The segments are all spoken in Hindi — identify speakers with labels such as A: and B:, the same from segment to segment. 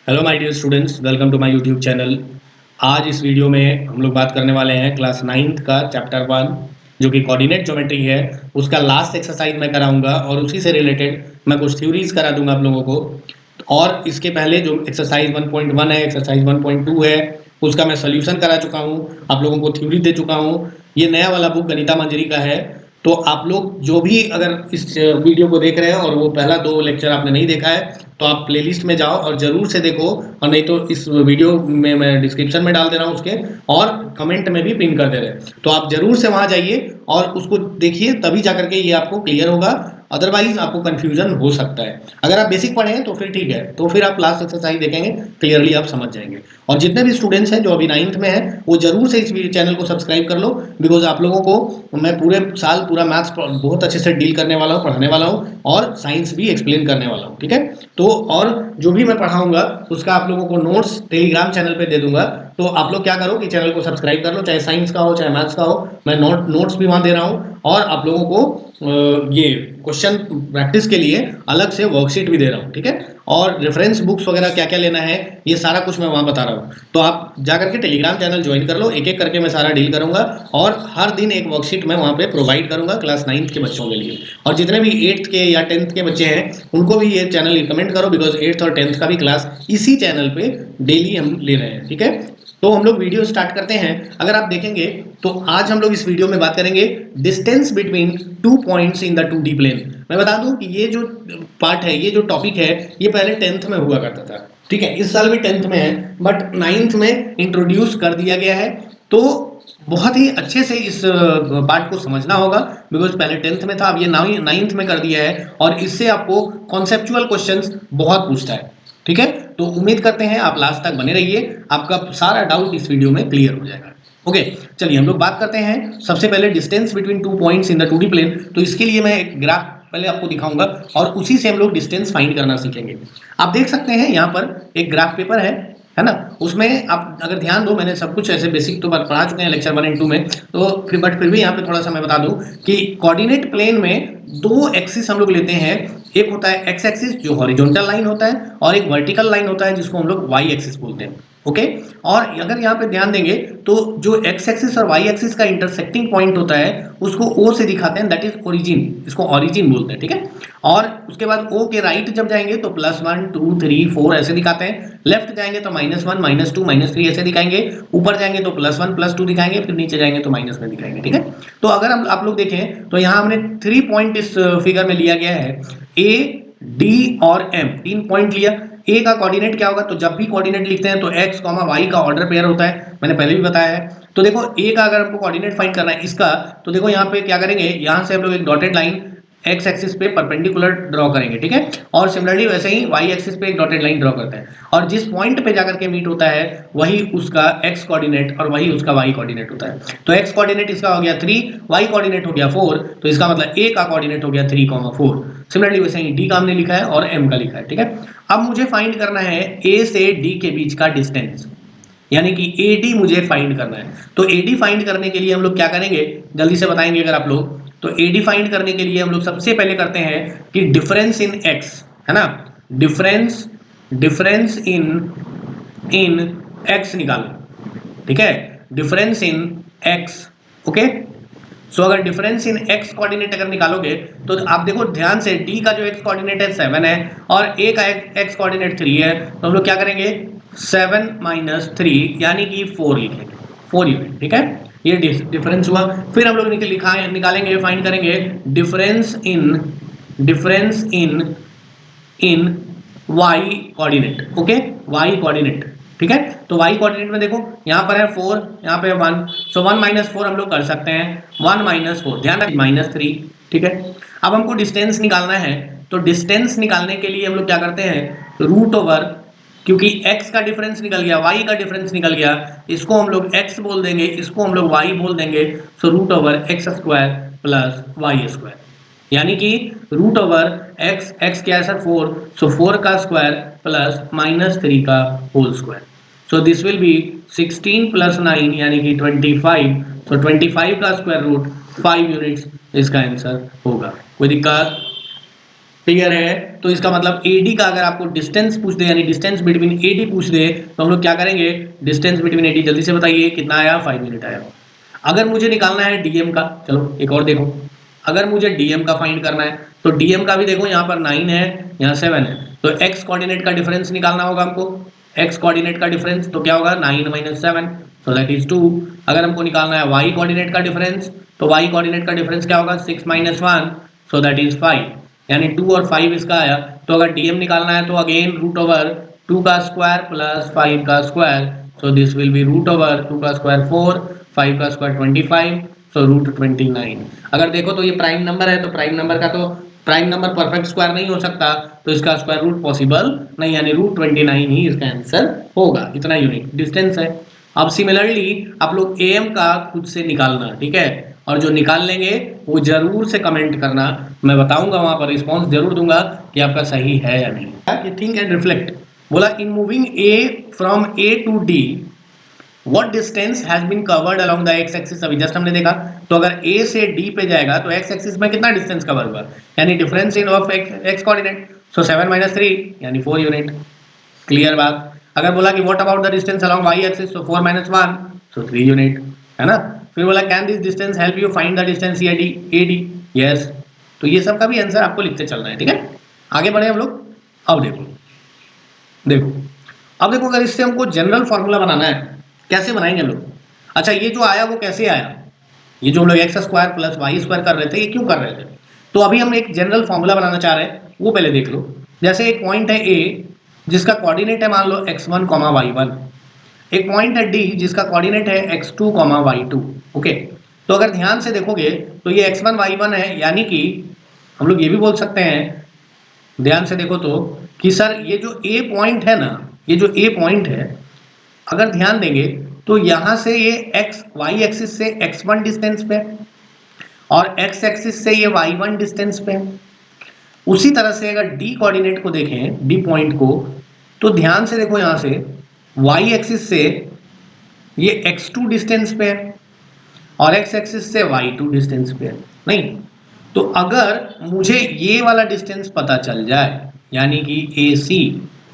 A: Hello my dear students, welcome to my YouTube channel. आज इस वीडियो में हम लोग बात करने वाले हैं क्लास 9th का चैप्टर 1 जो कि कोऑर्डिनेट ज्योमेट्री है। उसका लास्ट एक्सरसाइज मैं कराऊंगा और उसी से रिलेटेड मैं कुछ थ्योरीज करा दूंगा आप लोगों को। और इसके पहले जो एक्सरसाइज 1.1 है, एक्सरसाइज 1.2 है, उसका मैं सोल्यूशन करा चुका हूँ, आप लोगों को थ्योरी दे चुका हूँ। ये नया वाला बुक गणिता मंजरी का है। तो आप लोग जो भी अगर इस वीडियो को देख रहे हैं और वो पहला 2 लेक्चर आपने नहीं देखा है तो आप प्लेलिस्ट में जाओ और जरूर से देखो, और नहीं तो इस वीडियो में मैं डिस्क्रिप्शन में डाल दे रहा हूँ उसके, और कमेंट में भी पिन कर दे रहे हैं, तो आप जरूर से वहां जाइए और उसको देखिए, तभी जाकर के ये आपको क्लियर होगा। अदरवाइज आपको कंफ्यूजन हो सकता है। अगर आप बेसिक पढ़े हैं तो फिर ठीक है, तो फिर आप लास्ट एक्सरसाइज देखेंगे, क्लियरली आप समझ जाएंगे। और जितने भी स्टूडेंट्स हैं जो अभी 9th में हैं वो जरूर से इस चैनल को सब्सक्राइब कर लो, बिकॉज आप लोगों को मैं पूरे साल पूरा मैथ्स बहुत अच्छे से डील करने वाला हूँ, पढ़ाने वाला हूँ, और साइंस भी एक्सप्लेन करने वाला हूँ। ठीक है, तो और जो भी मैं पढ़ाऊंगा उसका आप लोगों को नोट्स टेलीग्राम चैनल पे दे दूंगा। तो आप लोग क्या करो कि चैनल को सब्सक्राइब कर लो, चाहे साइंस का हो चाहे मैथ्स का हो, मैं नोट्स भी वहां दे रहा हूँ, और आप लोगों को ये क्वेश्चन प्रैक्टिस के लिए अलग से वर्कशीट भी दे रहा हूँ। ठीक है, और रेफरेंस बुक्स वगैरह क्या क्या लेना है ये सारा कुछ मैं वहां बता रहा हूँ। तो आप जाकर के टेलीग्राम चैनल ज्वाइन कर लो, एक एक करके मैं सारा डील करूंगा, और हर दिन एक वर्कशीट मैं वहां पे प्रोवाइड करूंगा क्लास 9th के बच्चों के लिए। और जितने भी 8th के या 10th के बच्चे हैं उनको भी ये चैनल रिकमेंड करो, बिकॉज 8th और 10th का भी क्लास इसी चैनल पे डेली हम ले रहे हैं। ठीक है, तो हम लोग वीडियो स्टार्ट करते हैं। अगर आप देखेंगे तो आज हम लोग इस वीडियो में बात करेंगे distance between 2 points in the 2D plane. मैं बता दूं कि ये जो पार्ट है, ये जो टॉपिक है, ये पहले 10th में हुआ करता था। ठीक है, इस साल भी 10th में है, बट 9th में इंट्रोड्यूस कर दिया गया है। तो बहुत ही अच्छे से इस पार्ट को समझना होगा, बिकॉज पहले 10th में था, अब ये 9th में कर दिया है, और इससे आपको कॉन्सेप्चुअल क्वेश्चंस बहुत पूछता है। ठीक है, तो उम्मीद करते हैं आप लास्ट तक बने रहिए, आपका सारा डाउट इस वीडियो में क्लियर हो जाएगा। ओके, चलिए हम लोग बात करते हैं सबसे पहले distance between 2 points in the 2D plane. तो इसके लिए मैं एक ग्राफ पहले आपको दिखाऊंगा और उसी से हम लोग डिस्टेंस फाइंड करना सीखेंगे। आप देख सकते हैं यहाँ पर एक ग्राफ पेपर है ना। उसमें आप अगर ध्यान दो, मैंने सब कुछ ऐसे बेसिक तो पढ़ा चुके हैं लेक्चर 1 एंड 2 में, तो फिर भी यहाँ पे थोड़ा सा मैं बता दूं कि कोऑर्डिनेट प्लेन में 2 एक्सिस हम लोग लेते हैं। एक होता है एक्स एक्सिस जो हॉरिजॉन्टल लाइन होता है, और एक वर्टिकल लाइन होता है जिसको हम लोग वाई एक्सिस बोलते हैं। ओके, और अगर यहाँ पे ध्यान देंगे तो जो एक्स एक्सिस और वाई एक्सिस का इंटरसेक्टिंग पॉइंट होता है उसको ओ से दिखाते हैं, दैट इज ओरिजिन, इसको ओरिजिन बोलते हैं। ठीक है, और उसके बाद ओ के राइट जब जाएंगे तो +1 2 3 4 ऐसे दिखाते हैं, लेफ्ट जाएंगे तो -1 -2 -3 ऐसे दिखाएंगे, ऊपर जाएंगे तो +1 +2 दिखाएंगे, फिर नीचे जाएंगे तो -1 दिखाएंगे। ठीक है, तो अगर हम आप लोग देखें तो यहाँ हमने 3 पॉइंट इस फिगर में लिया गया है, ए डी और एम, 3 पॉइंट लिया। ए का कोऑर्डिनेट क्या होगा, तो जब भी कोऑर्डिनेट लिखते हैं तो एक्स वाई का ऑर्डर पेयर होता है, मैंने पहले भी बताया है। तो देखो ए का अगर हमको कोऑर्डिनेट फाइंड करना है इसका, तो देखो यहाँ पे क्या करेंगे, यहाँ से हम लोग एक डॉटेड लाइन एक्स एक्सिस पे परपेंडिकुलर ड्रॉ करेंगे। ठीक है, और सिमिलरली वैसे ही वाई एक्सिस पे एक डॉटेड लाइन ड्रॉ करते हैं, और जिस पॉइंट पे जाकर के मीट होता है वही उसका एक्स कोऑर्डिनेट और वही उसका वाई कोऑर्डिनेट होता है। तो एक्स कोऑर्डिनेट इसका हो गया 3, वाई कोऑर्डिनेट हो गया 4, तो इसका मतलब ए का कोऑर्डिनेट हो गया 3, 4। सिमिलरली वैसे ही डी का हमने लिखा है और एम का लिखा है। ठीक है, अब मुझे फाइंड करना है ए से डी के बीच का डिस्टेंस, यानी कि AD मुझे फाइंड करना है। तो AD फाइंड करने के लिए हम लोग क्या करेंगे, जल्दी से बताएंगे अगर आप लोग, तो AD फाइंड करने के लिए हम लोग सबसे पहले करते हैं कि डिफरेंस इन x, है ना, difference difference in in x निकालो। ठीक है, डिफरेंस इन x। ओके, सो अगर डिफरेंस इन x कोऑर्डिनेट अगर निकालोगे तो आप देखो ध्यान से, d का जो x कोऑर्डिनेट है 7 है और a का x कोऑर्डिनेट 3 है, तो हम लोग क्या करेंगे 7 - 3 यानी कि 4 लिखेंगे, 4 यूनिट। ठीक है, ये डिफरेंस हुआ। फिर हम लोग निकालेंगे, फाइंड करेंगे difference in y coordinate. Okay, y coordinate. ठीक है, तो y कोऑर्डिनेट में देखो यहाँ पर है 4, यहाँ पे 1, सो 1 - 4 हम लोग कर सकते हैं, 1 - 4 ध्यान रखिए -3। ठीक है, अब हमको डिस्टेंस निकालना है, तो डिस्टेंस निकालने के लिए हम लोग क्या करते हैं, रूट ओवर, क्योंकि x का डिफरेंस निकल गया, y का डिफरेंस निकल गया, इसको हम लोग x बोल देंगे, इसको हम लोग y बोल देंगे, so root over x² plus y square, यानी कि रूट ओवर x क्या है सर 4, सो 4 का स्क्वायर प्लस -3 का whole square, so this will be 16 + 9 यानी कि 25, सो 25 का स्क्वायर रूट 5 यूनिट्स इसका आंसर होगा। कोई दिक्कत? क्लियर है? तो इसका मतलब AD का अगर आपको डिस्टेंस पूछ दे, यानी डिस्टेंस बिटवीन AD पूछ दे, तो हम लोग क्या करेंगे, डिस्टेंस बिटवीन AD, जल्दी से बताइए कितना आया, 5 मिनट आया। अगर मुझे निकालना है DM का, चलो एक और देखो, अगर मुझे DM का फाइंड करना है तो DM का भी देखो, यहाँ पर 9 है, यहाँ 7 है, तो x कोऑर्डिनेट का डिफरेंस निकालना होगा हमको। x कोऑर्डिनेट का डिफरेंस तो क्या होगा, 9 - 7, सो दैट इज 2। अगर हमको निकालना है y कोऑर्डिनेट का डिफरेंस, तो y कोऑर्डिनेट का डिफरेंस क्या होगा, 6 - 1, सो दैट इज 5, यानी 2 और 5 इसका आया। तो अगर DM निकालना है तो अगेन रूट ओवर 2 का स्क्वायर प्लस 5 का square, so this will be root over 2 का स्क्वायर 4, 5 का स्क्वायर 25, सो रूट 29। अगर देखो तो ये प्राइम नंबर है, तो प्राइम नंबर का तो प्राइम नंबर परफेक्ट स्क्वायर नहीं हो सकता, तो इसका स्क्वायर रूट पॉसिबल नहीं, यानी रूट 29 ही इसका आंसर होगा। इतना यूनिट डिस्टेंस है। अब सिमिलरली आप लोग AM का खुद से निकालना, ठीक है, और जो निकाल लेंगे वो जरूर से कमेंट करना, मैं बताऊंगा वहां पर रिस्पॉन्स जरूर दूंगा कि आपका सही है या नहीं। थिंक एंड रिफ्लेक्ट, बोला इन मूविंग A फ्रॉम A to D what distance has been covered along the x axis. अभी जस्ट हमने देखा, तो अगर A से D पे जाएगा तो एक्स एक्सिस में कितना डिस्टेंस कवर हुआ, यानी difference in of x coordinate, सो 7 - 3 यानी 4 यूनिट। क्लियर बात। अगर बोला कि what about the distance along y axis, तो 4 - 1, सो 3 यूनिट, है ना। फिर बोला can this distance help you find the distance AD, yes. तो ये सब का भी आंसर आपको लिखते चलना है, ठीक है। आगे बढ़े हम लोग। अब देखो देखो अब देखो, अगर इससे हमको जनरल फॉर्मूला बनाना है, कैसे बनाएंगे हम लोग। अच्छा, ये जो आया वो कैसे आया, ये जो हम लोग x square plus y square कर रहे थे, ये क्यों कर रहे थे। तो अभी हम एक जनरल फॉर्मूला बनाना चाह रहे हैं, वो पहले देख लो। जैसे एक पॉइंट है A जिसका कोऑर्डिनेट है मान लो x1, y1, एक पॉइंट है D जिसका कोऑर्डिनेट है x2, y2। ओके, तो अगर ध्यान से देखोगे तो ये x1 y1 है, यानी कि हम लोग ये भी बोल सकते हैं, ध्यान से देखो तो, कि सर ये जो A पॉइंट है ना, ये जो A पॉइंट है, अगर ध्यान देंगे तो यहां से ये x y एक्सिस से x1 डिस्टेंस पे और x एक्सिस से ये y1 डिस्टेंस पे। उसी तरह से अगर D कोऑर्डिनेट को देखें, D पॉइंट को, तो ध्यान से देखो, यहां से y एक्सिस से ये x2 डिस्टेंस पे है और x एक्सिस से y2 डिस्टेंस पे है। नहीं, तो अगर मुझे ये वाला डिस्टेंस पता चल जाए, यानी कि AC,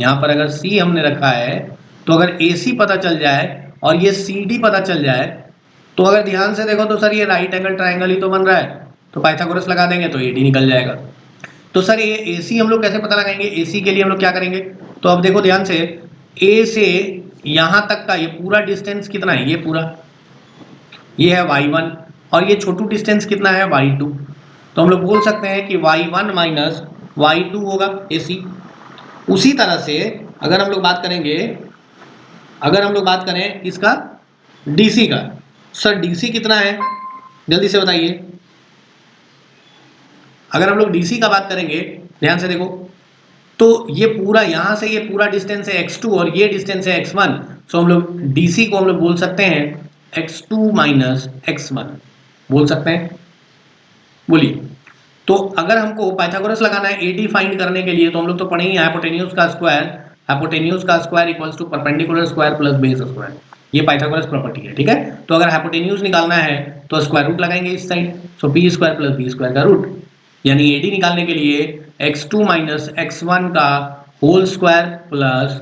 A: यहाँ पर अगर C हमने रखा है, तो अगर AC पता चल जाए और ये CD पता चल जाए, तो अगर ध्यान से देखो तो सर ये राइट एंगल ट्राइंगल ही तो बन रहा है, तो पाइथागोरस लगा देंगे तो AD निकल जाएगा। तो सर ये AC हम लोग कैसे पता लगाएंगे, AC के लिए हम लोग क्या करेंगे, तो अब देखो ध्यान से, A से यहाँ तक का ये पूरा डिस्टेंस कितना है, ये पूरा, ये है y1, और ये छोटू डिस्टेंस कितना है, y2। तो हम लोग बोल सकते हैं कि y1 माइनस y2 होगा AC। उसी तरह से अगर हम लोग बात करेंगे, अगर हम लोग बात करें इसका DC का, सर DC कितना है, जल्दी से बताइए। अगर हम लोग DC का बात करेंगे, ध्यान से देखो, तो ये पूरा यहां से ये पूरा डिस्टेंस है x2 और ये डिस्टेंस है x1, सो हम लोग DC को हम लोग बोल सकते हैं x2 माइनस x1 बोल सकते हैं। बोलिए, तो अगर हमको पाइथागोरस लगाना है AD फाइंड करने के लिए, तो हम लोग तो पढ़े ही हाइपोटेन्यूज का स्क्वायर, हाइपोटेन्यूज का square equals to perpendicular square plus base square, ये पाइथागोरस प्रॉपर्टी है, ठीक है। तो अगर हाइपोटेन्यूज निकालना है तो स्क्वायर रूट लगाएंगे इस साइड, सो p square plus b square का रूट, यानी AD निकालने के लिए x2 माइनस x1 का whole square plus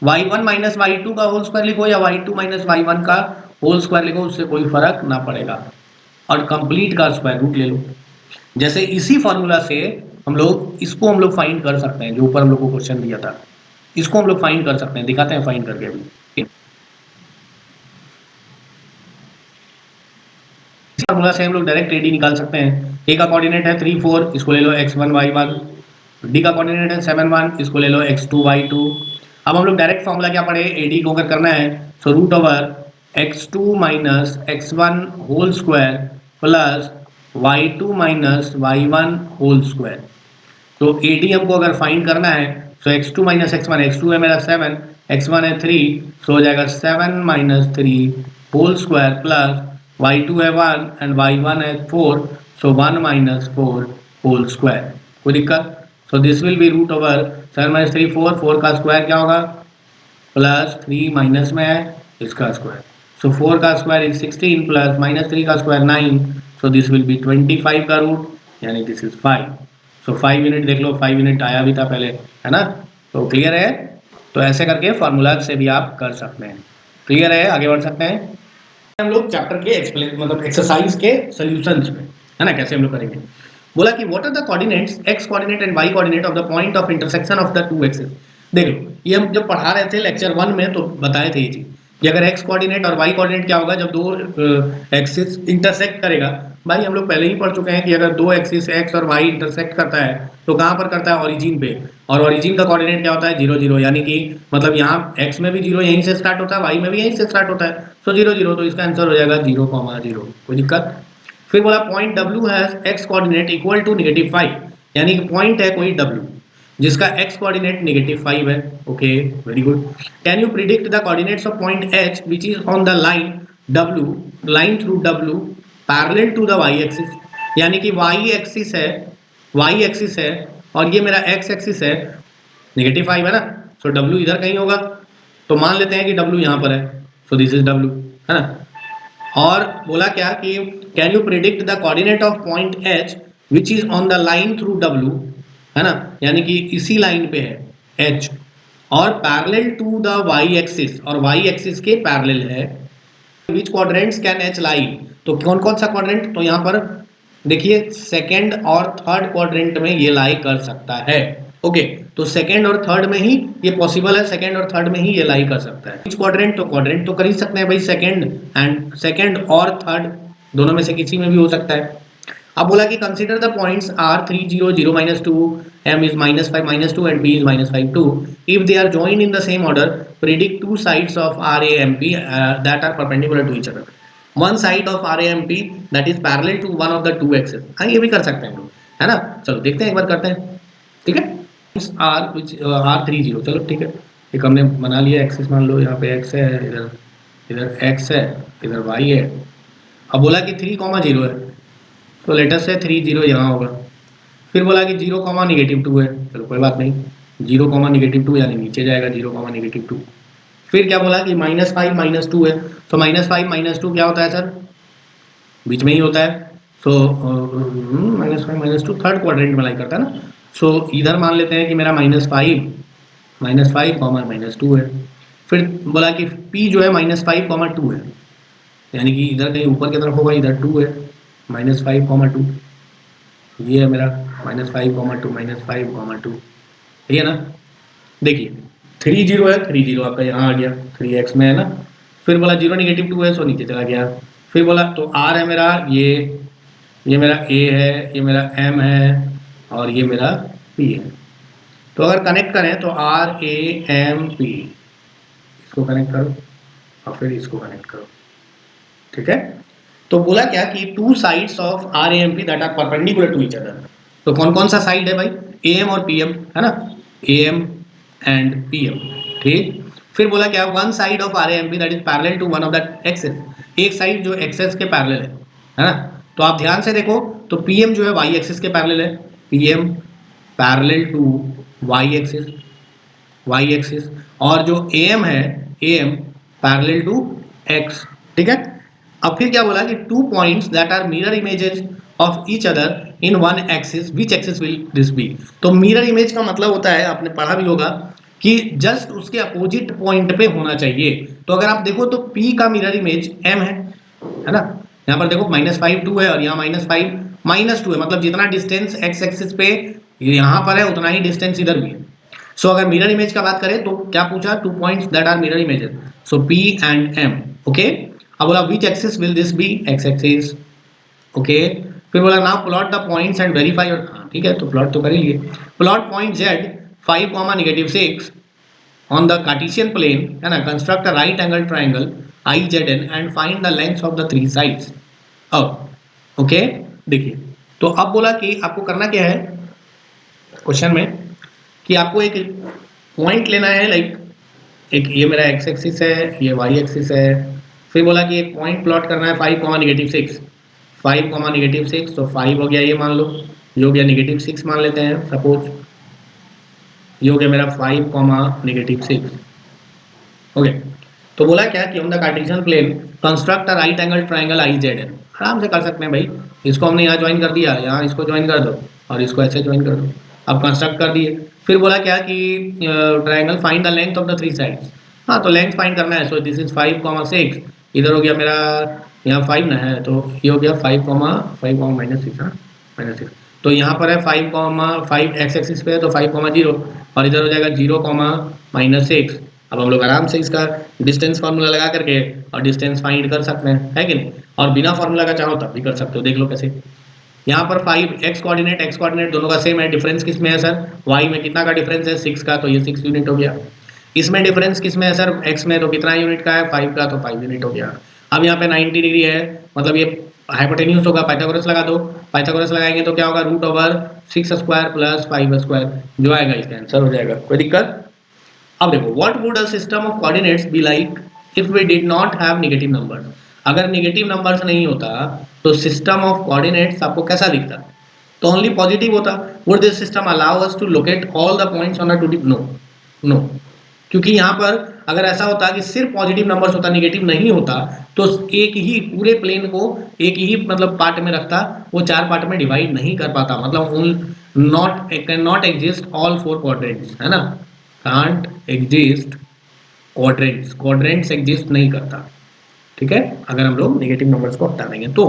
A: y1 minus y2 का होल स्क्वायर लिखो या y2 माइनस y1 का होल स्क्वायर लिखो, उससे कोई फर्क ना पड़ेगा, और कंप्लीट का स्क्वायर रूट ले लो। जैसे इसी फॉर्मूला से हम लोग इसको हम लोग फाइंड कर सकते हैं, जो ऊपर हम लोग को क्वेश्चन दिया था, इसको हम लोग फाइंड कर सकते हैं, दिखाते हैं फाइंड करके अभी। इस फॉर्मूला से हम लोग डायरेक्ट AD निकाल सकते हैं। A का कोऑर्डिनेट है 3 4, इसको ले लो x1 y1, D का कोऑर्डिनेट है 7 1, इसको ले लो x2 y2। अब हम लोग डायरेक्ट फॉर्मूला क्या पढ़े, AD को अगर करना है, so root over x2 minus x1 whole square plus y2 minus y1 whole square. तो AD हमको अगर फाइंड करना है, तो x2 माइनस x1, x2 है मेरा 7, x1 है 3, सो हो जाएगा 7 minus 3 whole square plus y2 है 1 एंड y1 है 4, सो 1 माइनस 4 होल स्क्वायर। कोई दिक्कत, so this will be root over 7 minus 3 4, 4 का स्क्वायर क्या होगा, प्लस 3 माइनस में है इसका स्क्वायर, सो 4 का स्क्वायर इज 16 प्लस माइनस 3 का square 9, so this will B 25 का रूट, यानी दिस इज 5। सो 5 यूनिट देख लो, 5 यूनिट आया भी था पहले, है ना। तो क्लियर है। तो ऐसे करके फार्मूला से भी आप कर सकते हैं। क्लियर है, आगे बढ़ सकते हैं हम लोग चैप्टर के एक्सप्लेन मतलब एक्सरसाइज के सॉल्यूशंस में, है ना, कैसे हम लोग करेंगे। बोला कि what are the coordinates x coordinate and y coordinate of the point of intersection of the two axis. देख लो, ये हम जब पढ़ा रहे थे लेक्चर 1 में तो बताए थे ये चीज कि अगर एक्स कोऑर्डिनेट और वाई कोऑर्डिनेट क्या होगा जब दो एक्सिस इंटरसेक्ट करेगा। भाई हम लोग पहले ही पढ़ चुके हैं कि अगर दो एक्सिस एक्स और वाई इंटरसेक्ट करता है तो कहाँ पर करता है, ओरिजिन पे। और ओरिजिन का कोऑर्डिनेट क्या होता है, 0 0, यानी कि मतलब यहाँ एक्स में भी 0 यहीं से स्टार्ट होता है, वाई में भी यहीं से स्टार्ट होता है, तो 0 0, तो इसका आंसर हो जाएगा 0 0। कोई दिक्कत। फिर बोला point W has x coordinate equal to -5, यानी कि पॉइंट है कोई W जिसका एक्स कोऑर्डिनेट -5 है। Okay, very good. Can you predict the coordinates of point H which is on the line W, line through W parallel to the y axis, यानी कि y एक्सिस है, y एक्सिस है और ये मेरा x एक्सिस है, -5 है ना, सो W इधर कहीं होगा, तो मान लेते हैं कि W यहाँ पर है, सो दिस इज W, है ना। और बोला क्या कि can you predict the coordinate of point H which is on the line through W, है ना, यानी कि इसी लाइन पे है H और parallel to the y axis, और y एक्सिस के पैरेलल है। Which quadrants can H lie, तो कौन कौन सा क्वाड्रेंट, तो यहाँ पर देखिए सेकेंड और थर्ड क्वाड्रेंट में ये लाई कर सकता है। ओके, तो सेकेंड और थर्ड में ही ये पॉसिबल है, सेकेंड और थर्ड में ही ये लाई कर सकता है। विच क्वाड्रेंट, तो क्वाड्रेंट तो कर ही सकते हैं भाई, सेकेंड और थर्ड दोनों में से किसी में भी हो सकता है। अब बोला कि consider the points are 3 0 0 -2, m is -5 -2 and b is -5 2, if they are joined in the same order predict two sides of RAMP that are perpendicular to each other, one side of RAMP that is parallel to one of the two axes। हाँ, ये भी कर सकते हैं हम लोग, है ना। चलो देखते हैं, एक बार करते हैं, ठीक है। आर विच आर 3 0, चलो ठीक है, एक हमने बना लिया एक्सिस, मान लो यहाँ पे x है, इधर इधर x है, इधर y है। अब बोला कि 3 0 है, तो लेटेस्ट है 3 0 यहाँ होगा। फिर बोला कि 0 -2 है, चलो कोई बात नहीं, 0 -2 यानी नीचे जाएगा 0 -2। फिर क्या बोला कि -5 -2 है, तो -5 -2 क्या होता है सर, बीच में ही होता है। सो -5 -2 थर्ड क्वाड्रेंट में लाई करता है ना। सो इधर मान लेते हैं कि मेरा -5 -2 है। फिर बोला कि P जो है -5 2 है, यानी कि इधर कहीं ऊपर की तरफ होगा, इधर 2 है, -5 2, ये है मेरा -5 2 -5 2, ठीक है ना। देखिए 3 0 है, 3 0 आपका यहाँ आ गया, 3x में है ना। फिर बोला 0 -2 है, सो नीचे चला गया। फिर बोला तो R है मेरा, ये मेरा A है, ये मेरा M है और ये मेरा P है। तो अगर कनेक्ट करें तो RAMP, इसको कनेक्ट करो और फिर इसको कनेक्ट करो, ठीक है। तो बोला क्या कि two sides of RAMP that are perpendicular to each other, तो कौन कौन सा साइड है भाई, AM और PM, है ना, AM एंड PM, ठीक। फिर बोला क्या, one side of RAMP that is parallel to one of that axis, एक साइड जो एक्सिस के पैरेलल है ना। तो आप ध्यान से देखो, तो PM जो है y एक्सिस के पैरेलल है, PM parallel to y axis, और जो AM है, AM पैरेलल टू x, ठीक है। अब फिर क्या बोला कि two points that are mirror images of each other in one axis, which axis will this be. तो मिरर इमेज का मतलब होता है, आपने पढ़ा भी होगा कि जस्ट उसके अपोजिट पॉइंट पे होना चाहिए। तो अगर आप देखो तो P का मिरर इमेज M है ना, यहाँ पर देखो -5 2 है और यहाँ -5 -2 है, मतलब जितना डिस्टेंस x एक्सिस पे यहाँ पर है उतना ही डिस्टेंस इधर भी है। सो अगर मिरर इमेज का बात करें तो क्या पूछा, two points that are mirror images, so P and M, okay. अब बोला which axis will this be, x axis, okay. फिर बोला now plot the points and verify, ठीक है, तो प्लॉट तो कर ही लिए। Plot point Z 5 -6 on the Cartesian plane, है ना, construct a right angle triangle IZN and find the length of the three sides. अब ओके, देखिए, तो अब बोला कि आपको करना क्या है क्वेश्चन में, कि आपको एक पॉइंट लेना है, लाइक एक ये मेरा x एक्सिस है, ये y एक्सिस है। फिर बोला कि एक पॉइंट प्लॉट करना है 5 -6, 5 -6, तो 5 हो गया, ये मान लो, ये हो गया -6 मान लेते हैं सपोज, ये हो गया मेरा 5 -6, ओके। तो बोला क्या कि on the Cartesian plane construct a right angle triangle IZN, आराम से कर सकते हैं भाई। इसको हमने यहाँ ज्वाइन कर दिया, यहाँ इसको ज्वाइन कर दो और इसको ऐसे ज्वाइन कर दो। अब कंस्ट्रक्ट कर दिए। फिर बोला क्या कि triangle find the length of the three sides. हाँ, तो लेंथ फाइंड करना है। सो दिस इज 5,6, इधर हो गया मेरा यहाँ 5 ना है, तो ये हो गया 5, माइनस सिक्स, हाँ -6। तो यहाँ पर है 5, एक्स एक्सिस पे है तो 5,0 और इधर हो जाएगा 0, -6। अब हम लोग आराम से इसका डिस्टेंस फार्मूला लगा करके और डिस्टेंस फाइंड कर सकते हैं, है कि नहीं। और बिना फार्मूला का चाहो तब भी कर सकते हो, देख लो कैसे। यहाँ पर 5 एक्स कोऑर्डिनेट दोनों का सेम है। डिफरेंस किस में है सर? वाई में कितना का डिफरेंस है? 6 का, तो ये 6 यूनिट हो गया। इसमें डिफरेंस किस में है सर? एक्स में, तो कितना यूनिट का है? 5 का, तो 5 यूनिट हो गया। अब यहाँ पे 90 डिग्री है, मतलब ये हाइपोटेन्यूज होगा। पाइथागोरस लगा दो। पाइथागोरस लगाएंगे तो क्या होगा? √6² + 5² जो आएगा इसका आंसर हो जाएगा। कोई दिक्कत? अब देखो, what would a system of coordinates be like if we did not have negative numbers. अगर नेगेटिव नंबर्स नहीं होता तो सिस्टम ऑफ कोऑर्डिनेट्स आपको कैसा दिखता? तो ओनली पॉजिटिव होता। Would this system allow us to locate all the points on a 2D? No, no, क्योंकि यहाँ पर अगर ऐसा होता कि सिर्फ पॉजिटिव नंबर्स होता, नेगेटिव नहीं होता, तो एक ही पूरे प्लेन को एक ही मतलब पार्ट में रखता, वो 4 पार्ट में डिवाइड नहीं कर पाता। मतलब not can not exist all 4 quadrants, है ना। Can't exist quadrants, quadrants exist नहीं करता, ठीक है, अगर हम लोग नेगेटिव नंबर्स को हटा देंगे तो।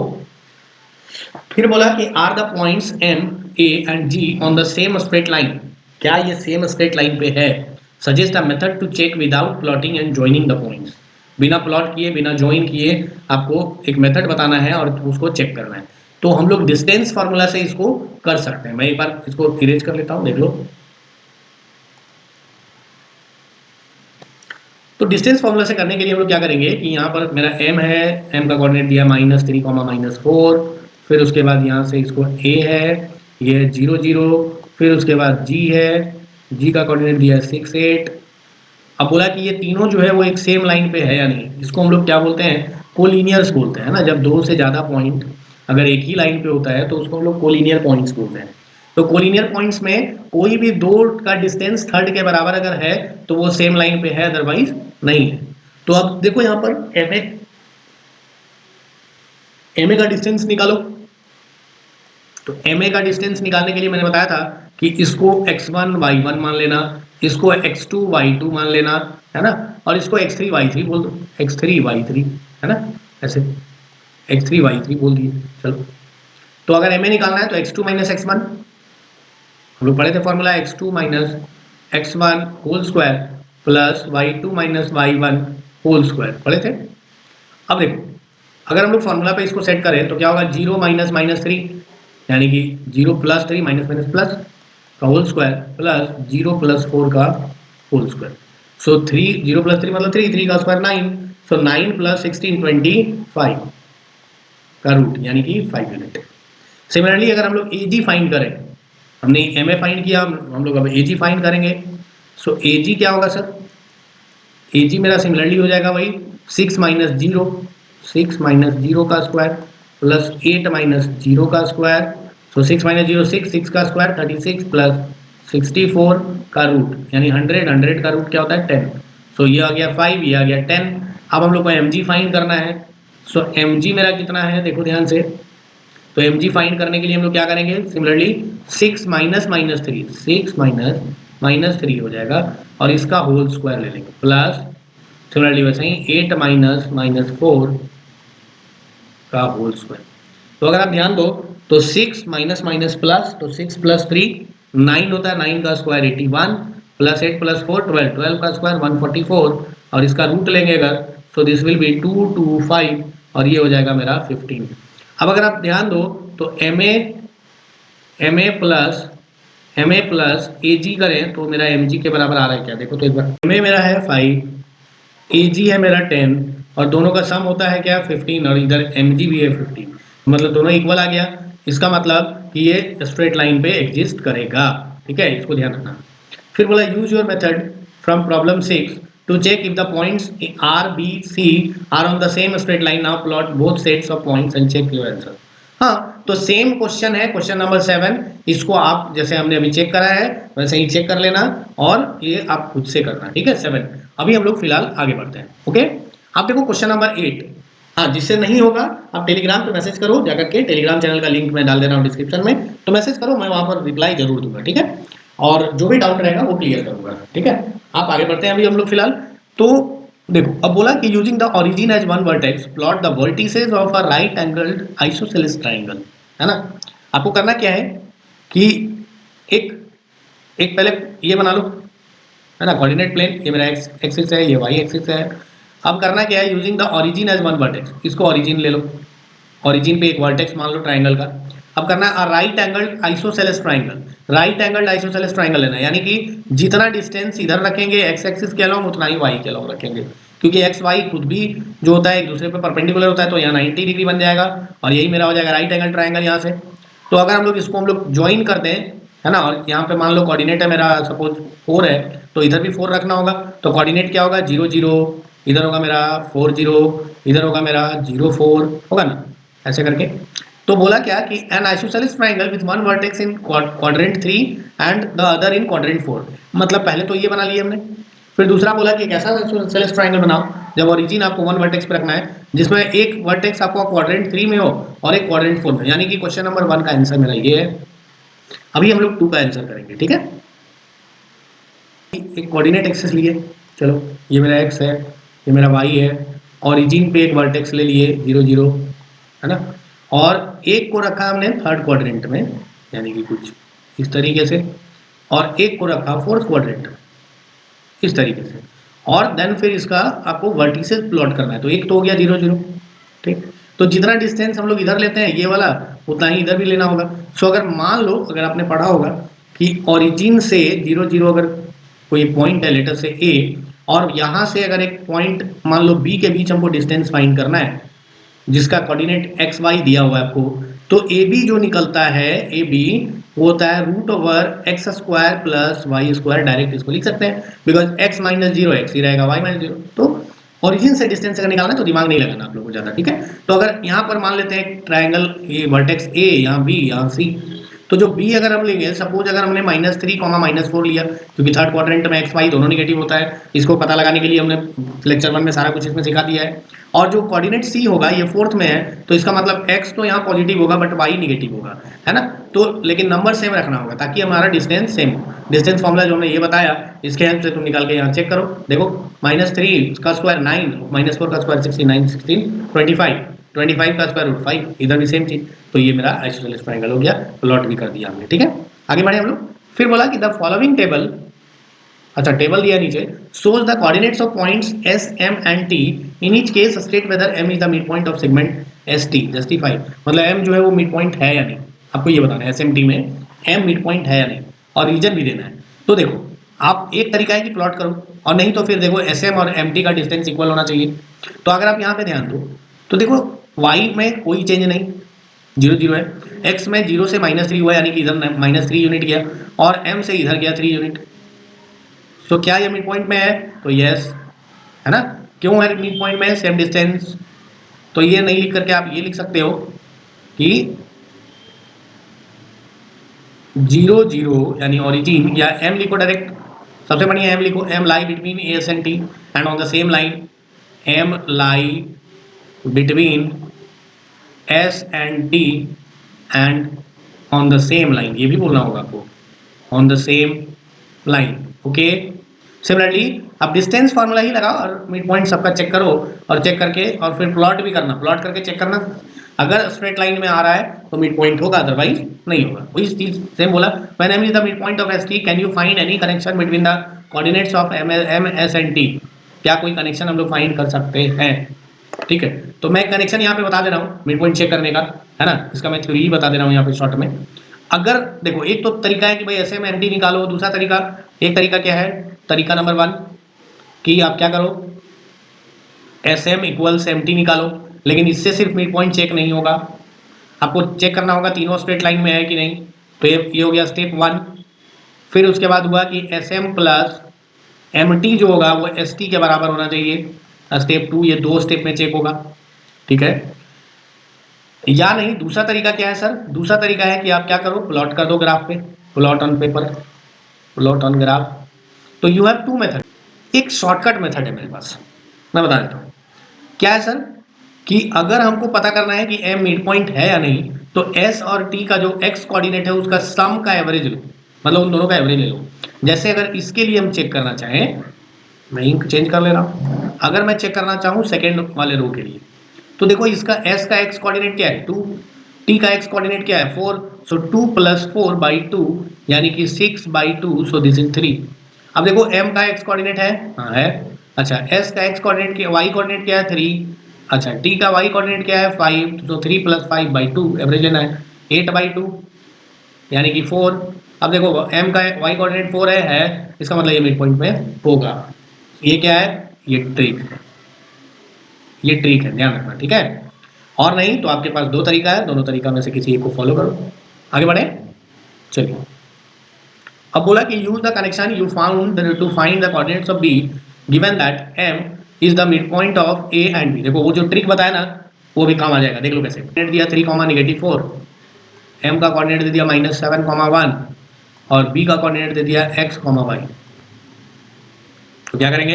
A: फिर बोला कि are the points M, A and G on the same straight line. क्या ये सेम स्ट्रेट लाइन पे है? Suggest a method to check without plotting and joining the points. बिना प्लॉट किए, बिना ज्वाइन किए आपको एक मेथड बताना है और उसको चेक करना है। तो हम लोग डिस्टेंस फार्मूला से इसको कर सकते हैं। मैं एक बार इसको इरेज कर लेता हूं, देख लो। तो डिस्टेंस फार्मूला से करने के लिए हम लोग क्या करेंगे कि यहाँ पर मेरा m है, m का कोऑर्डिनेट दिया -3, -4। फिर उसके बाद यहाँ से इसको a है, ये 0, 0। फिर उसके बाद g है, g का कोऑर्डिनेट दिया 6, 8। अब बोला कि ये तीनों जो है वो एक सेम लाइन पे है या नहीं। इसको हम लोग क्या बोलते हैं? कोलिनियर्स बोलते हैं ना। जब दो से ज़्यादा पॉइंट अगर एक ही लाइन पे होता है तो उसको हम लोग कोलिनियर पॉइंट्स बोलते हैं। तो कोलिनियर पॉइंट्स में कोई भी दो का डिस्टेंस थर्ड के बराबर अगर है तो वो सेम लाइन पे है, अदरवाइज नहीं है। तो अब देखो यहाँ पर एम ए का डिस्टेंस निकालो। तो एम ए का डिस्टेंस निकालने के लिए मैंने बताया था कि इसको x1 y1 मान लेना, इसको x2 y2 मान लेना, है ना, और इसको x3 y3 बोल दो, x3 y3, है ना, ऐसे x3 y3 बोल दिए। चलो, तो अगर एम ए निकालना है तो x2 - x1, हम लोग पढ़े थे formula, x2 - x1 whole square plus y2 - y1 whole square, पढ़े थे। अब देखो, अगर हम लोग फॉर्मूला पे इसको सेट करें तो क्या होगा? 0 - -3, यानी कि 0 + 3 - प्लस का होल स्क्वायर प्लस 0 + 4 का होल स्क्वायर। सो 3, 0 + 3 मतलब 3, 3 का स्क्वायर 9। सो 9 + 16 25 का रूट, यानी कि 5 यूनिट। सिमिलरली अगर हम लोग एजी फाइंड करें, हमने एम ए फाइंड किया, हम लोग अब एजी फाइंड करेंगे। सो एजी क्या होगा सर? एजी मेरा सिमिलरली हो जाएगा वही 6 - 0, 6 - 0 का स्क्वायर प्लस 8 - 0 का स्क्वायर। सो 6 - 0 6, 6 का स्क्वायर 36 प्लस 64 का रूट, यानी 100, 100 का रूट क्या होता है? 10। सो ये आ गया 5, ये आ गया 10। अब हम लोग को एम जी फाइंड करना है। सो एम जी मेरा कितना है? देखो ध्यान से। तो एम जी फाइंड करने के लिए हम लोग क्या करेंगे? सिमिलरली 6 - -3, 6 - -3 हो जाएगा और इसका होल स्क्वायर ले लेंगे प्लस सिमिलरली वैसे ही 8 - -4 का होल स्क्वायर। तो अगर आप ध्यान दो तो 6 - प्लस, तो 6 + 3 9 होता है, 9 का स्क्वायर 81 प्लस 8 + 4 12, 12 का स्क्वायर 144 और इसका रूट लेंगे अगर, सो दिस विल बी 225 और ये हो जाएगा मेरा 15। अब अगर आप ध्यान दो तो एम ए प्लस ए जी करें तो मेरा एम जी के बराबर आ रहा है क्या? देखो तो एक बार, एम ए मेरा है 5, ए जी है मेरा 10 और दोनों का सम होता है क्या? 15 और इधर एम जी भी है 15, मतलब दोनों इक्वल आ गया। इसका मतलब कि ये स्ट्रेट लाइन पे एग्जिस्ट करेगा, ठीक है, इसको ध्यान रखना। फिर बोला use your method from problem 6 to check if the points are B C are on the same straight line. Now plot both sets of points and check your answer. हाँ, तो सेम क्वेश्चन है, क्वेश्चन नंबर 7। इसको आप जैसे हमने अभी चेक करा है वैसे ही चेक कर लेना और ये आप खुद से करना, ठीक है। 7 अभी हम लोग फिलहाल आगे बढ़ते हैं, ओके। आप देखो क्वेश्चन नंबर 8, हाँ, जिससे नहीं होगा आप टेलीग्राम पे मैसेज करो, जाकर के टेलीग्राम चैनल का लिंक मैं डाल दे रहा हूँ डिस्क्रिप्शन में, तो मैसेज करो, मैं वहाँ पर रिप्लाई जरूर दूंगा, ठीक है। और जो भी डाउट रहेगा वो क्लियर करूंगा, ठीक है। आप आगे बढ़ते हैं अभी हम लोग फिलहाल। तो देखो अब बोला कि using the origin as one vertex plot the vertices of a right angled isosceles triangle, है ना। आपको करना क्या है कि एक एक पहले ये बना लो, है ना, कोऑर्डिनेट प्लेन, ये मेरा एक्स एक्सिस है, ये वाई एक्सिस है। अब करना क्या है, using the origin as one vertex, इसको ओरिजिन ले लो, ओरिजिन पे एक वर्टेक्स मान लो ट्राइंगल का। अब करना है right angle isosceles triangle, right angle isosceles triangle लेना है, यानी कि जितना डिस्टेंस इधर रखेंगे एक्स एक्सिस के अलोंग उतना ही वाई के अलोंग रखेंगे, क्योंकि एक्स वाई खुद भी जो होता है एक दूसरे पे परपेंडिकुलर होता है, तो यहाँ 90 डिग्री बन जाएगा और यही मेरा हो जाएगा राइट एंगल ट्राइंगल यहाँ से। तो अगर हम लोग इसको हम लोग ज्वाइन कर दें, है ना, और यहाँ पे मान लो कोऑर्डिनेट है मेरा सपोज 4 है, तो इधर भी 4 रखना होगा, तो कोऑर्डिनेट क्या होगा 0 0, इधर होगा मेरा 4 0, इधर होगा मेरा 0 4, होगा ना, ऐसे करके। तो बोला क्या कि N isosceles triangle with one vertex in quadrant 3 and the other in quadrant 4, मतलब पहले तो ये बना लिए हमने। फिर दूसरा बोला कि एक ऐसा आइसोसेलेस ट्राइंगल बनाओ जब ओरिजिन आपको वन वर्टेक्स पे रखना है, जिसमें एक वर्टेक्स आपको क्वाड्रेंट 3 में हो और एक क्वाड्रेंट 4 में, यानी कि क्वेश्चन नंबर 1 का आंसर मेरा ये है। अभी हम लोग 2 का आंसर करेंगे, ठीक है। एक कोऑर्डिनेट एक्सिस लिए, चलो ये मेरा एक्स है, ये मेरा वाई है, ओरिजिन पे एक वर्टेक्स ले लिए 0 0, है ना, और एक को रखा हमने थर्ड क्वाड्रेंट में, यानी कि कुछ इस तरीके से, और एक को रखा फोर्थ क्वाड्रेंट में इस तरीके से, और देन फिर इसका आपको वर्टिसेस प्लॉट करना है। तो एक तो हो गया 0 0, ठीक। तो जितना डिस्टेंस हम लोग इधर लेते हैं ये वाला, उतना ही इधर भी लेना होगा। सो अगर मान लो, अगर आपने पढ़ा होगा कि ओरिजिन से 0 0 अगर कोई पॉइंट है लेटर से ए, और यहाँ से अगर एक पॉइंट मान लो बी के बीच हमको डिस्टेंस फाइंड करना है, जिसका कोऑर्डिनेट एक्स वाई दिया हुआ है आपको, तो ए बी जो निकलता है, ए बी वो होता है root over x square plus y square, direct इसको लिख सकते हैं, because x minus zero x ही रहेगा, वाई माइनस जीरो। तो ओरिजिन से डिस्टेंस अगर निकालना है तो दिमाग नहीं लगाना आप लोगों को ज़्यादा, ठीक है। तो अगर यहाँ पर मान लेते हैं ट्राइंगल, ये वर्टेक्स ए, यहाँ बी, यहाँ सी, तो जो बी अगर हम लेंगे, सपोज अगर हमने -3, -4 लिया, क्योंकि थर्ड क्वाड्रेंट में एक्स वाई दोनों निगेटिव होता है, इसको पता लगाने के लिए हमने लेक्चर 1 में सारा कुछ इसमें सिखा दिया है। और जो कोऑर्डिनेट सी होगा ये फोर्थ में है, तो इसका मतलब एक्स तो यहाँ पॉजिटिव होगा बट वाई निगेटिव होगा, है ना। तो लेकिन नंबर सेम रखना होगा ताकि हमारा डिस्टेंस सेम हो। डिस्टेंस फॉर्मूला जो हमने ये बताया, इसके हेल्प से तुम निकाल के यहाँ चेक करो, देखो -3 का स्क्वायर 9, -4 का स्क्वायर 16, 16 25, 25 का स्क्वायर रूट 5, इधर भी सेम चीज। तो ये मेरा आइसोसेलेस ट्रायंगल हो गया, प्लॉट भी कर दिया हमने, ठीक है। आगे बढ़े हम लोग। फिर बोला कि द फॉलोइंग टेबल, अच्छा टेबल दिया नीचे, shows the coordinates of points S, M and T, in each case state whether M is the midpoint of segment ST, justify, मतलब M जो है वो मिड पॉइंट है या नहीं, आपको ये बताना है SMT में M मिड पॉइंट है या नहीं, और रीजन भी देना है। तो देखो आप एक तरीका है कि प्लॉट करो, और नहीं तो फिर देखो SM और MT का डिस्टेंस इक्वल होना चाहिए। तो अगर आप यहाँ पे ध्यान दो तो देखो Y में कोई चेंज नहीं, 0 0 है, X में 0 से -3 हुआ, यानी कि इधर -3 यूनिट गया, और M से इधर गया 3 यूनिट। तो क्या ये मिड पॉइंट में है? तो यस, है ना। क्यों है मिड पॉइंट में? Same distance. तो ये नहीं लिख करके आप ये लिख सकते हो कि 0 0 यानी ओरिजिन, या M लिखो डायरेक्ट, सबसे बढ़िया M लिखो, M lie between S and T and on the same line, M lie between S and T and on the same line, ये भी बोलना होगा आपको, on the same line, okay. Similarly अब डिस्टेंस फार्मूला ही लगाओ और मिड पॉइंट सबका चेक करो, और चेक करके और फिर प्लॉट भी करना, प्लॉट करके चेक करना, अगर स्ट्रेट लाइन में आ रहा है तो मिड पॉइंट होगा, अदरवाइज नहीं होगा। वही चीज सेम बोला, when m is the mid point of st can you find any connection between the coordinates of m s and t, क्या कोई कनेक्शन हम लोग फाइंड कर सकते हैं, ठीक है। तो मैं कनेक्शन यहाँ पे बता दे रहा हूँ मिड पॉइंट चेक करने का, है ना, इसका मैं थ्योरी बता दे रहा हूँ यहाँ पे शॉर्ट में। अगर देखो एक तो तरीका है कि भाई SM MT निकालो, दूसरा तरीका, एक तरीका क्या है, तरीका नंबर 1 कि आप क्या करो, SM इक्वल्स MT निकालो, लेकिन इससे सिर्फ मिड पॉइंट चेक नहीं होगा, आपको चेक करना होगा तीनों स्ट्रेट लाइन में है कि नहीं। तो ये हो गया स्टेप 1। फिर उसके बाद हुआ कि SM प्लस MT जो होगा वो ST के बराबर होना चाहिए, स्टेप 2। ये 2 स्टेप में चेक होगा, ठीक है। या नहीं, दूसरा तरीका क्या है सर? दूसरा तरीका है कि आप क्या करो, प्लॉट कर दो ग्राफ पे, plot on paper, plot on graph. तो यू हैव 2 मेथड, एक शॉर्टकट मेथड है मेरे पास, मैं बता देता हूँ क्या है सर। कि अगर हमको पता करना है कि m मिड पॉइंट है या नहीं, तो s और t का जो x कोऑर्डिनेट है उसका सम का एवरेज लो, मतलब उन दोनों का एवरेज ले लो। जैसे अगर इसके लिए हम चेक करना चाहें, मैं इंक चेंज कर ले रहा हूँ, अगर मैं चेक करना चाहूँ सेकेंड वाले रो के लिए, तो देखो इसका s का x कोऑर्डिनेट क्या है 2, t का x कोऑर्डिनेट क्या है 4, सो 2 + 4/2 यानी कि 6/2, सो दिस इज 3। अब देखो m का x कोऑर्डिनेट है, हाँ है। अच्छा s का x कोऑर्डिनेट क्या, y कोऑर्डिनेट क्या है 3, अच्छा t का y कोऑर्डिनेट क्या है 5, तो 3 + 5/2 एवरेज लेना है 8/2 यानी कि 4। अब देखो m का y कोऑर्डिनेट 4 है, इसका मतलब ये मिड पॉइंट में होगा। ये क्या है, ये ट्रिक है, ये ट्रिक है, ध्यान रखना, ठीक है। और नहीं तो आपके पास दो तरीका है, दोनों तरीका में से किसी एक को फॉलो करो। आगे बढ़े, चलिए। अब बोला कि use the connection you found to find the coordinates of B given that m is the mid point of a and b। देखो वो जो ट्रिक बताया ना वो भी काम आ जाएगा, देख लो कैसे। कोऑर्डिनेट दिया 3, -4, m का कोऑर्डिनेट दे दिया -7, 1 और b का कोऑर्डिनेट दे दिया x, y। तो क्या करेंगे,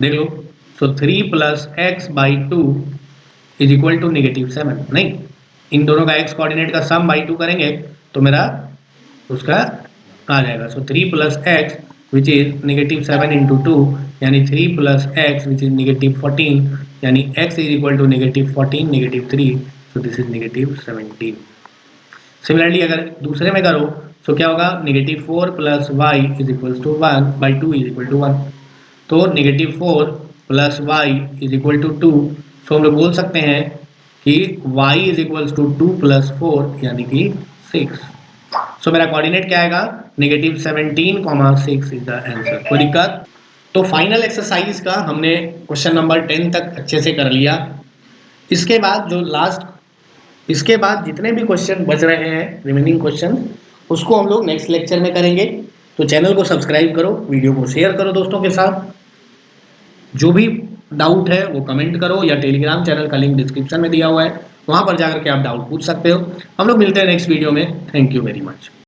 A: देख लो। सो 3 + x/2 इज इक्वल टू -7, नहीं, इन दोनों का x कोऑर्डिनेट का सम बाई 2 करेंगे तो मेरा उसका आ जाएगा। सो 3 + x विच इज -7 × 2 यानी 3 + x विच इज -14 यानी x is equal to -14, -3, so this is -17। Similarly अगर दूसरे में करो तो क्या होगा, -4 + y is equal to 1/2 is equal to 1। तो -4 + y इज इक्वल टू 2, तो हम लोग बोल सकते हैं कि y इज इक्वल टू 2 + 4 यानी कि 6। सो मेरा कोऑर्डिनेट क्या आएगा, -17, 6 इज द आंसर। कोई दिक्कत? तो फाइनल एक्सरसाइज का हमने क्वेश्चन नंबर 10 तक अच्छे से कर लिया। इसके बाद जो लास्ट, इसके बाद जितने भी क्वेश्चन बच रहे हैं रिमेनिंग क्वेश्चन, उसको हम लोग नेक्स्ट लेक्चर में करेंगे। तो चैनल को सब्सक्राइब करो, वीडियो को शेयर करो दोस्तों के साथ। जो भी डाउट है वो कमेंट करो या टेलीग्राम चैनल का लिंक डिस्क्रिप्शन में दिया हुआ है, वहां पर जाकर के आप डाउट पूछ सकते हो। हम लोग मिलते हैं नेक्स्ट वीडियो में। Thank you very much.